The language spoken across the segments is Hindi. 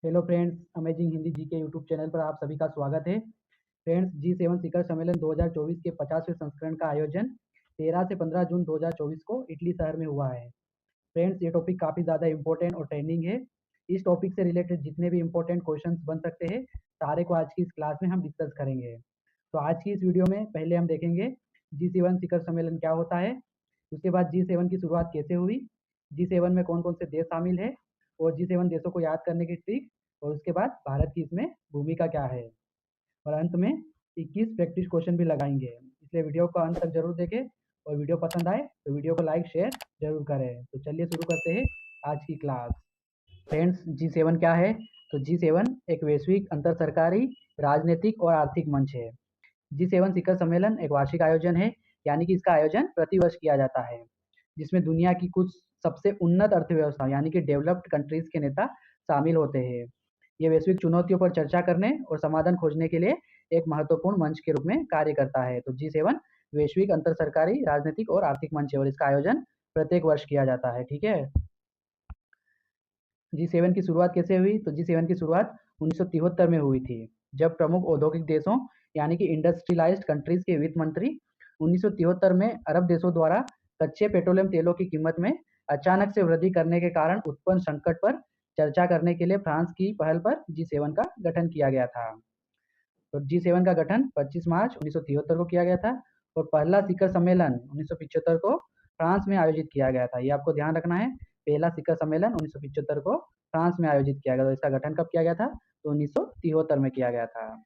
हेलो फ्रेंड्स, अमेजिंग हिंदी जी के यूट्यूब चैनल पर आप सभी का स्वागत है। फ्रेंड्स, G7 शिखर सम्मेलन 2024 के 50वें संस्करण का आयोजन 13 से 15 जून 2024 को इटली शहर में हुआ है। फ्रेंड्स, ये टॉपिक काफ़ी ज़्यादा इंपॉर्टेंट और ट्रेंडिंग है। इस टॉपिक से रिलेटेड जितने भी इंपॉर्टेंट क्वेश्चंस बन सकते हैं, सारे को आज की इस क्लास में हम डिस्कस करेंगे। तो आज की इस वीडियो में पहले हम देखेंगे G7 शिखर सम्मेलन क्या होता है, उसके बाद G7 की शुरुआत कैसे हुई, G7 में कौन कौन से देश शामिल है और G7 देशों को याद करने की ट्रिक, और उसके बाद भारत की इसमें भूमिका क्या है, और अंत में 21 प्रैक्टिस क्वेश्चन भी लगाएंगे। इसलिए वीडियो को अंत तक जरूर देखें, और वीडियो पसंद आए तो वीडियो को लाइक शेयर जरूर करें। तो चलिए शुरू करते हैं आज की क्लास। फ्रेंड्स, G7 क्या है? तो G7 एक वैश्विक अंतर सरकारी राजनीतिक और आर्थिक मंच है। G7 शिखर सम्मेलन एक वार्षिक आयोजन है, यानी कि इसका आयोजन प्रतिवर्ष किया जाता है, जिसमें दुनिया की कुछ सबसे उन्नत अर्थव्यवस्था यानी कि डेवलप्ड कंट्रीज के नेता शामिल होते हैं। ये वैश्विक चुनौतियों पर चर्चा करने और समाधान खोजने के लिए एक महत्वपूर्ण मंच के रूप में कार्य करता है। तो G7 वैश्विक अंतर सरकारी राजनीतिक और आर्थिक मंच है, और इसका आयोजन प्रत्येक वर्ष किया जाता है। ठीक है। G7 की शुरुआत कैसे हुई? तो G7 की शुरुआत 1973 में हुई थी, जब प्रमुख औद्योगिक देशों यानी कि इंडस्ट्रियलाइज्ड कंट्रीज के वित्त मंत्री 1973 में अरब देशों द्वारा कच्चे पेट्रोलियम तेलों की कीमत में अचानक से वृद्धि करने के कारण उत्पन्न संकट पर चर्चा करने के लिए फ्रांस की पहल पर G7 का गठन किया गया था। तो G7 का गठन 25 मार्च 1973 को किया गया था, और पहला शिखर सम्मेलन 1975 को फ्रांस में आयोजित किया गया था। ये आपको ध्यान रखना है, पहला शिखर सम्मेलन 1975 को फ्रांस में आयोजित किया गया था। इसका गठन कब किया गया था? तो 1973 में किया गया था।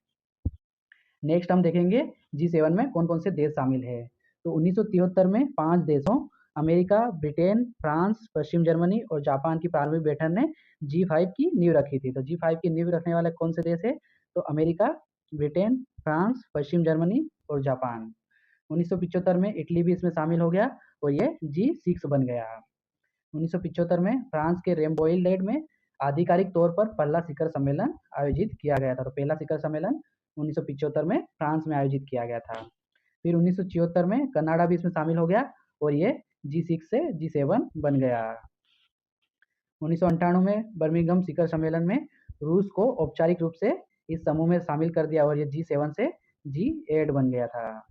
नेक्स्ट हम देखेंगे G7 में कौन कौन से देश शामिल है। तो 1973 में 5 देशों अमेरिका, ब्रिटेन, फ्रांस, पश्चिम जर्मनी और जापान की प्रारंभिक बैठक ने G5 की नींव रखी थी। तो G5 की नींव रखने वाले कौन से देश है? तो अमेरिका, ब्रिटेन, फ्रांस, पश्चिम जर्मनी और जापान। 1975 में इटली भी इसमें शामिल हो गया, और ये G6 बन गया। 1975 में फ्रांस के रेम्बोइल्डेड में आधिकारिक तौर पर पहला शिखर सम्मेलन आयोजित किया गया था। तो पहला शिखर सम्मेलन 1975 में फ्रांस में आयोजित किया गया था। फिर 1974 में कनाडा भी इसमें शामिल हो गया, और ये G6 से G7 बन गया। 1998 में बर्मिंघम शिखर सम्मेलन में रूस को औपचारिक रूप से इस समूह में शामिल कर दिया, और ये G7 से G8 बन गया था।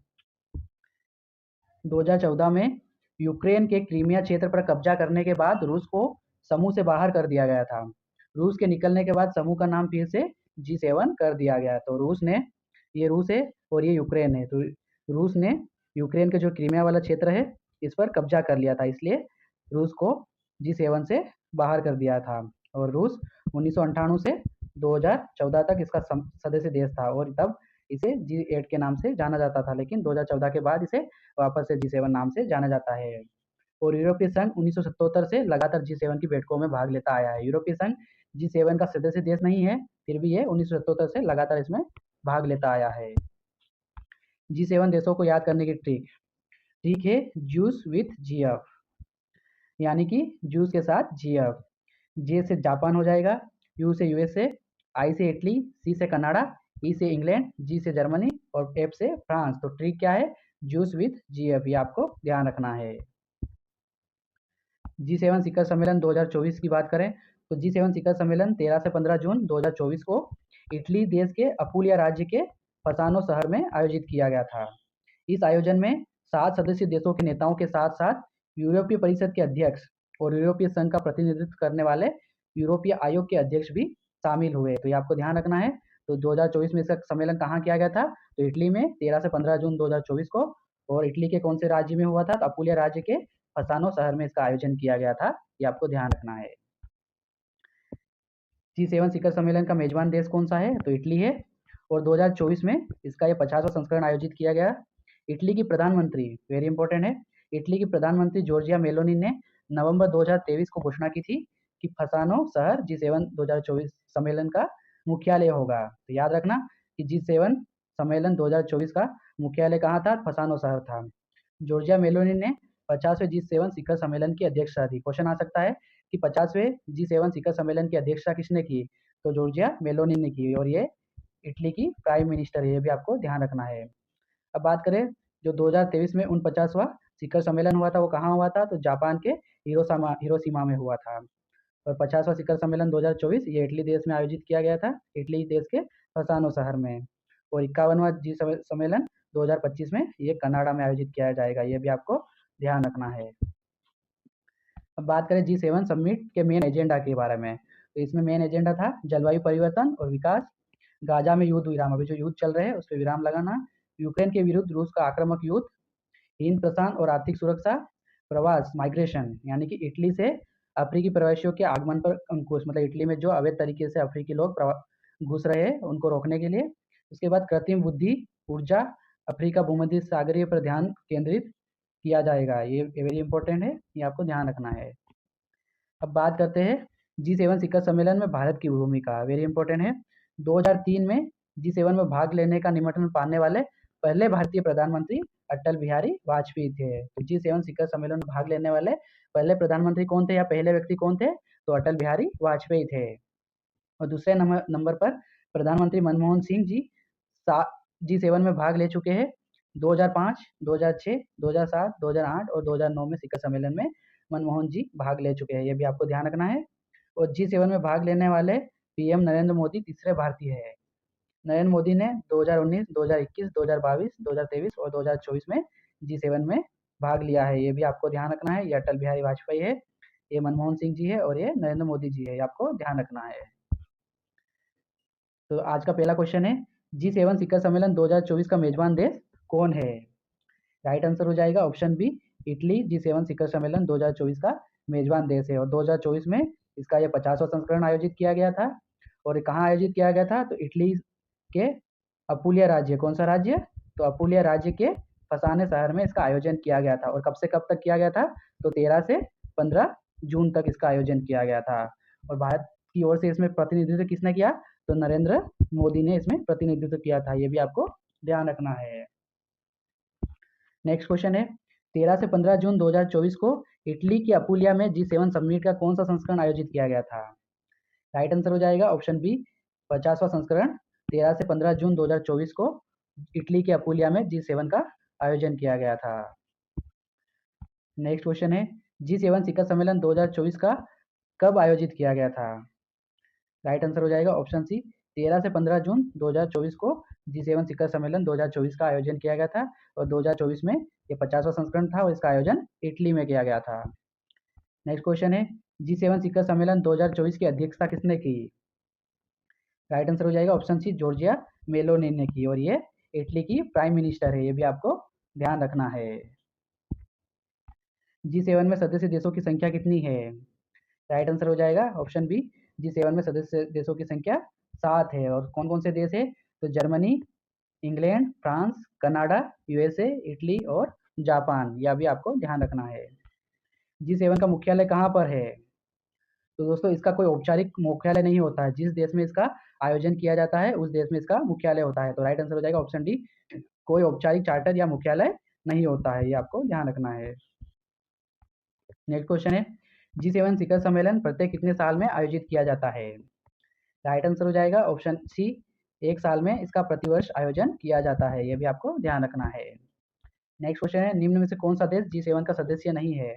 2014 में यूक्रेन के क्रीमिया क्षेत्र पर कब्जा करने के बाद रूस को समूह से बाहर कर दिया गया था। रूस के निकलने के बाद समूह का नाम फिर से G7 कर दिया गया। तो ये रूस है और ये यूक्रेन है। तो रूस ने यूक्रेन के जो क्रीमिया वाला क्षेत्र है, इस पर कब्जा कर लिया था, इसलिए रूस को G7 से बाहर कर दिया था। और रूस 1998 से 2014 तक इसका सदस्य देश था, और तब इसे G8 के नाम से जाना जाता था, लेकिन 2014 के बाद इसे वापस से G7 नाम से जाना जाता है। और यूरोपीय संघ 1977 से लगातार G7 की बैठकों में भाग लेता आया है। यूरोपीय संघ G7 का सदस्य देश नहीं है, फिर भी ये 1977 से लगातार इसमें भाग लेता आया है। G7 देशों को याद करने की ट्रिक ठीक है, जूस विथ GF, यानी कि जूस के साथ GF। जे से जापान हो जाएगा, यू से यूएसए, आई से इटली, सी से कनाडा, ई से इंग्लैंड, जी से जर्मनी और एफ से फ्रांस। तो ट्रिक क्या है? जूस विथ GF, ये आपको ध्यान रखना है। G7 शिखर सम्मेलन 2024 की बात करें तो G7 शिखर सम्मेलन 13 से 15 जून 2024 को इटली देश के अपुलिया राज्य के फसानो शहर में आयोजित किया गया था। इस आयोजन में 7 सदस्य देशों के नेताओं के साथ साथ यूरोपीय परिषद के अध्यक्ष और यूरोपीय संघ का प्रतिनिधित्व करने वाले यूरोपीय आयोग के अध्यक्ष भी शामिल हुए। तो ये आपको ध्यान रखना है। तो 2024 में इसका सम्मेलन कहाँ किया गया था? तो इटली में 13 से 15 जून 2024 को। और इटली के कौन से राज्य में हुआ था? तो अपुलिया राज्य के फसानो शहर में इसका आयोजन किया गया था। ये आपको ध्यान रखना है। G7 शिखर सम्मेलन का मेजबान देश कौन सा है? तो इटली है, और 2024 में इसका ये 50वां संस्करण आयोजित किया गया। इटली की प्रधानमंत्री, वेरी इंपॉर्टेंट है, इटली की प्रधानमंत्री जॉर्जिया मेलोनी ने नवंबर 2023 को घोषणा की थी कि फसानो शहर G7 2024 सम्मेलन का मुख्यालय होगा। तो याद रखना कि G7 सम्मेलन 2024 का मुख्यालय कहाँ था? फसानो शहर था। जॉर्जिया मेलोनी ने 50वें G7 शिखर सम्मेलन की अध्यक्षता थी। क्वेश्चन आ सकता है कि 50वें G7 शिखर सम्मेलन की अध्यक्षता किसने की? तो जॉर्जिया मेलोनी ने की, और ये इटली की प्राइम मिनिस्टर है, ये भी आपको ध्यान रखना है। अब बात करें जो 2023 में 49वां शिखर सम्मेलन हुआ था, वो कहाँ हुआ था? तो जापान के हिरोशिमा में हुआ था। और 50वां शिखर सम्मेलन 2024 ये इटली देश में आयोजित किया गया था, इटली देश के फसानो शहर में। और 51वां जी सम्मेलन 2025 में ये कनाडा में आयोजित किया जाएगा, ये भी आपको ध्यान रखना है। अब बात करें G7 समिट के मेन एजेंडा के बारे में, तो इसमें मेन एजेंडा था जलवायु परिवर्तन और विकास, गाजा में युद्ध विराम, अभी जो युद्ध चल रहे हैं उस पर विराम लगाना, यूक्रेन के विरुद्ध रूस का आक्रामक युद्ध, हिंद प्रशांत और आर्थिक सुरक्षा, प्रवास माइग्रेशन यानी कि इटली से अफ्रीकी प्रवासियों के आगमन पर अंकुश, मतलब इटली में जो अवैध तरीके से अफ्रीकी लोग घुस रहे हैं उनको रोकने के लिए। उसके बाद कृत्रिम बुद्धि ऊर्जा, अफ्रीका भूमध्य सागरीय पर ध्यान केंद्रित किया जाएगा, ये वेरी इंपॉर्टेंट है, ये आपको ध्यान रखना है। अब बात करते हैं G7 शिखर सम्मेलन में भारत की भूमिका, वेरी इंपॉर्टेंट है। 2003 में G7 में भाग लेने का निमंत्रण पाने वाले पहले भारतीय प्रधानमंत्री अटल बिहारी वाजपेयी थे। तो G7 शिखर सम्मेलन में भाग लेने वाले पहले प्रधानमंत्री कौन थे या पहले व्यक्ति कौन थे? तो अटल बिहारी वाजपेयी थे। और दूसरे नंबर पर प्रधानमंत्री मनमोहन सिंह जी G7 में भाग ले चुके हैं। 2005, 2006, 2007, 2008 और 2009 में शिखर सम्मेलन में मनमोहन जी भाग ले चुके हैं, ये भी आपको ध्यान रखना है। और G7 में भाग लेने वाले पीएम नरेंद्र मोदी तीसरे भारतीय है। नरेंद्र मोदी ने 2019, 2021, 2022, 2023 और 2024 में G7 में भाग लिया है, ये भी आपको ध्यान रखना है। ये अटल बिहारी वाजपेयी है, ये मनमोहन सिंह जी है और ये नरेंद्र मोदी जी है, ये आपको ध्यान रखना है। तो आज का पहला क्वेश्चन है G7 शिखर सम्मेलन 2024 का मेजबान देश कौन है? राइट आंसर हो जाएगा ऑप्शन बी, इटली G7 शिखर सम्मेलन 2024 का मेजबान देश है। और 2024 में इसका यह 50वां संस्करण आयोजित किया गया था। और कहाँ आयोजित किया गया था? तो इटली के अपुलिया राज्य, कौन सा राज्य? तो अपुलिया राज्य के फसाने शहर में इसका आयोजन किया गया था। और कब से कब तक किया गया था? तो 13 से 15 जून तक इसका आयोजन किया गया था। और भारत की ओर से इसमें प्रतिनिधित्व किसने किया? तो नरेंद्र मोदी ने इसमें प्रतिनिधित्व किया था, ये भी आपको ध्यान रखना है। नेक्स्ट क्वेश्चन है 13 से 15 जून 2024 को इटली की अपुलिया में G7 समिट का कौन सा संस्करण आयोजित किया गया था? राइट आंसर हो जाएगा ऑप्शन बी, 50वां संस्करण 13 से 15 जून 2024 को इटली के अपुलिया में G7 का आयोजन किया गया था। नेक्स्ट क्वेश्चन है G7 शिखर सम्मेलन 2024 का कब आयोजित किया गया था? राइट आंसर हो जाएगा ऑप्शन सी, 13 से 15 जून 2024 को G7 शिखर सम्मेलन 2024 का आयोजन किया गया था। और 2024 में ये 50वां संस्करण था और इसका आयोजन इटली में किया गया था। नेक्स्ट क्वेश्चन है G7 शिखर सम्मेलन 2024 की अध्यक्षता किसने की? राइट आंसर हो जाएगा ऑप्शन सी, जॉर्जिया मेलोनी ने की। और ये इटली की प्राइम मिनिस्टर है, ये भी आपको ध्यान रखना है। G7 में सदस्य देशों की संख्या कितनी है? राइट आंसर हो जाएगा ऑप्शन बी, G7 में सदस्य देशों की संख्या 7 है। और कौन कौन से देश है? तो Germany, England, France, Canada, USA, Italy और जापान, यह भी आपको ध्यान रखना है। G7 का मुख्यालय कहाँ पर है? तो दोस्तों इसका कोई औपचारिक मुख्यालय नहीं होता है, जिस देश में इसका आयोजन किया जाता है उस देश में इसका मुख्यालय होता है। तो राइट आंसर हो जाएगा ऑप्शन डी, कोई औपचारिक चार्टर या मुख्यालय नहीं होता है, ये आपको ध्यान रखना है। नेक्स्ट क्वेश्चन है G7 शिखर सम्मेलन प्रत्येक कितने साल में आयोजित किया जाता है? राइट आंसर हो जाएगा ऑप्शन सी, 1 साल में इसका प्रतिवर्ष आयोजन किया जाता है, ये भी आपको ध्यान रखना है। नेक्स्ट क्वेश्चन है निम्न में से कौन सा देश G7 का सदस्य नहीं है?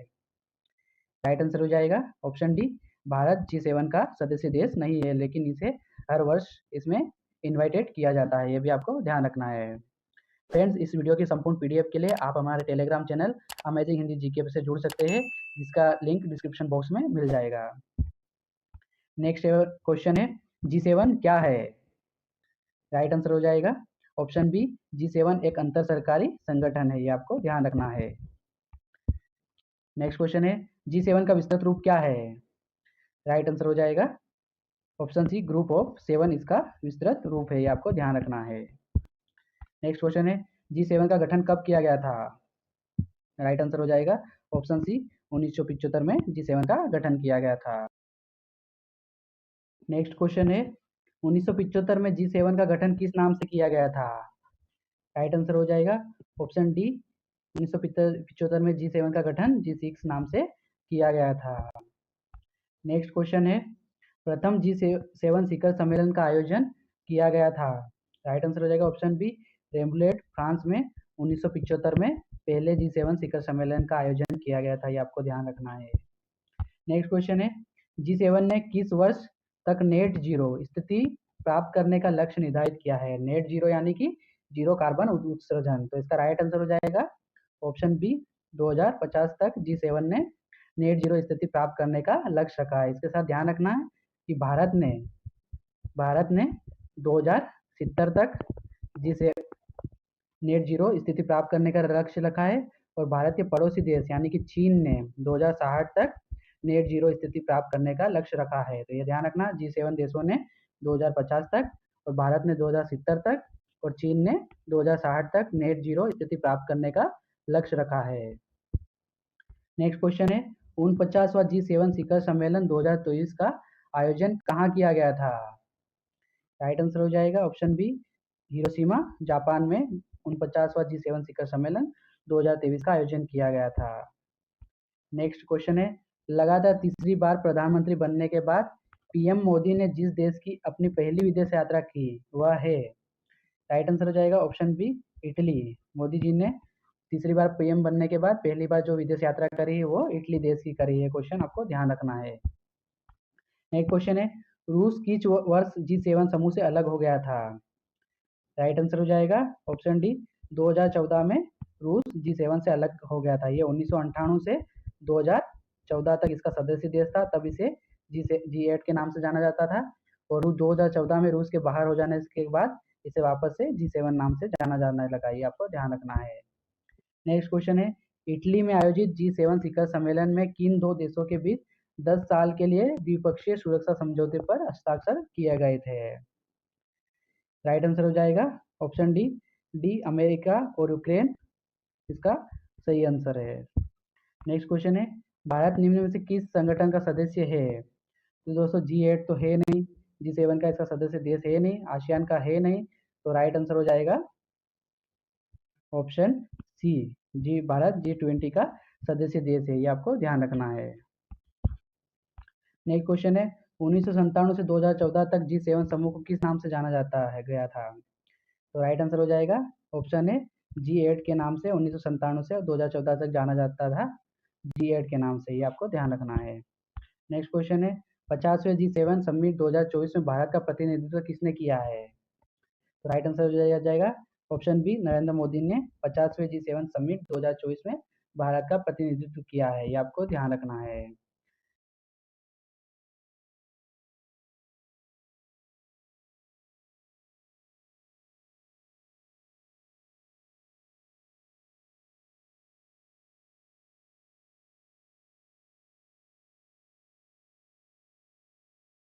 राइट आंसर हो जाएगा ऑप्शन डी, भारत G7 का सदस्य देश नहीं है, लेकिन इसे हर वर्ष इसमें इनवाइटेड किया जाता है, ये भी आपको ध्यान रखना है। फ्रेंड्स, इस वीडियो की संपूर्ण पीडीएफ के लिए आप हमारे Telegram channel amazing Hindi GK से जुड़ सकते हैं, जिसका लिंक डिस्क्रिप्शन बॉक्स में मिल जाएगा। नेक्स्ट क्वेश्चन है G7 क्या है? राइट आंसर हो जाएगा ऑप्शन बी, G7 एक अंतर सरकारी संगठन है, ये आपको ध्यान रखना है। नेक्स्ट क्वेश्चन है G7 का विस्तृत रूप क्या है? राइट आंसर हो जाएगा ऑप्शन सी, ग्रुप ऑफ 7 इसका विस्तृत रूप है, ये आपको ध्यान रखना है। नेक्स्ट क्वेश्चन है G7 का गठन कब किया गया था? राइट आंसर हो जाएगा ऑप्शन सी, 1975 में G7 का गठन किया गया था। नेक्स्ट क्वेश्चन है 1975 में G7 का गठन किस नाम से किया गया था? राइट आंसर हो जाएगा ऑप्शन डी, 1975 में G7 का गठन G6 नाम से किया गया था। नेक्स्ट क्वेश्चन है प्रथम G7 शिखर सम्मेलन का आयोजन किया गया था? राइट आंसर हो जाएगा ऑप्शन बी, रेम्बुलेट फ्रांस में 1975 में पहले G7 शिखर सम्मेलन का आयोजन किया गया था, ये आपको ध्यान रखना है। नेक्स्ट क्वेश्चन है G7 ने किस वर्ष तक नेट जीरो स्थिति प्राप्त करने का लक्ष्य निर्धारित किया है? नेट जीरो यानी कि जीरो कार्बन उत्सर्जन। तो इसका राइट आंसर हो जाएगा ऑप्शन बी 2050 तक G7 ने नेट जीरो स्थिति प्राप्त करने का लक्ष्य रखा है। इसके साथ ध्यान रखना है कि भारत ने 2070 तक जिसे नेट जीरो स्थिति प्राप्त करने का लक्ष्य रखा है, और भारत के पड़ोसी देश यानी कि चीन ने 2060 तक नेट जीरो स्थिति प्राप्त करने का लक्ष्य रखा है। तो ये ध्यान रखना, G7 देशों ने 2050 तक और भारत ने 2070 तक और चीन ने 2060 तक नेट जीरो स्थिति प्राप्त करने का लक्ष्य रखा है। नेक्स्ट क्वेश्चन है 49वां G7 शिखर सम्मेलन 2023 का आयोजन कहाँ किया गया था? राइट आंसर हो जाएगा ऑप्शन बी हिरोशिमा जापान में 49वां G7 शिखर सम्मेलन 2023 का आयोजन किया गया था। नेक्स्ट क्वेश्चन है लगातार तीसरी बार प्रधानमंत्री बनने के बाद पीएम मोदी ने जिस देश की अपनी पहली विदेश यात्रा की वह है? राइट आंसर हो जाएगा option B Italy. Modi ji ने तीसरी बार पीएम बनने के बाद पहली बार जो विदेश यात्रा करी है वो इटली देश की करी है। क्वेश्चन आपको ध्यान रखना है। नेक्स्ट क्वेश्चन है रूस किस वर्ष G7 समूह से अलग हो गया था? राइट आंसर हो जाएगा ऑप्शन डी 2014 में रूस G7 से अलग हो गया था। ये 1998 से 2014 तक इसका सदस्य देश था, तब इसे G8 के नाम से जाना जाता था, और 2014 में रूस के बाहर हो जाने के बाद इसे वापस से G7 नाम से जाना जाने लगा। ये आपको ध्यान रखना है। नेक्स्ट क्वेश्चन है इटली में आयोजित G7 शिखर सम्मेलन में किन दो देशों के बीच 10 साल के लिए द्विपक्षीय सुरक्षा समझौते पर हस्ताक्षर किए गए थे? राइट आंसर हो जाएगा ऑप्शन डी अमेरिका और यूक्रेन इसका सही आंसर है। नेक्स्ट क्वेश्चन है भारत निम्न में से किस संगठन का सदस्य है? तो दोस्तों G8 तो है नहीं, G7 का इसका सदस्य देश है नहीं, आसियान का है नहीं, तो राइट आंसर हो जाएगा ऑप्शन सी भारत G20 का सदस्य देश है। ये आपको ध्यान रखना है। नेक्स्ट क्वेश्चन है 1997 से 2014 तक G7 समूह को किस नाम से जाना जाता है गया था? तो राइट आंसर हो जाएगा ऑप्शन है G8 के नाम से 1997 से 2014 तक जाना जाता था G8 के नाम से। ये आपको ध्यान रखना है। नेक्स्ट क्वेश्चन है 50वें G7 समिट 2024 में भारत का प्रतिनिधित्व किसने किया है? तो राइट आंसर हो जाएगा ऑप्शन बी नरेंद्र मोदी ने 50वें G7 समिट 2024 में भारत का प्रतिनिधित्व किया है। ये आपको ध्यान रखना है।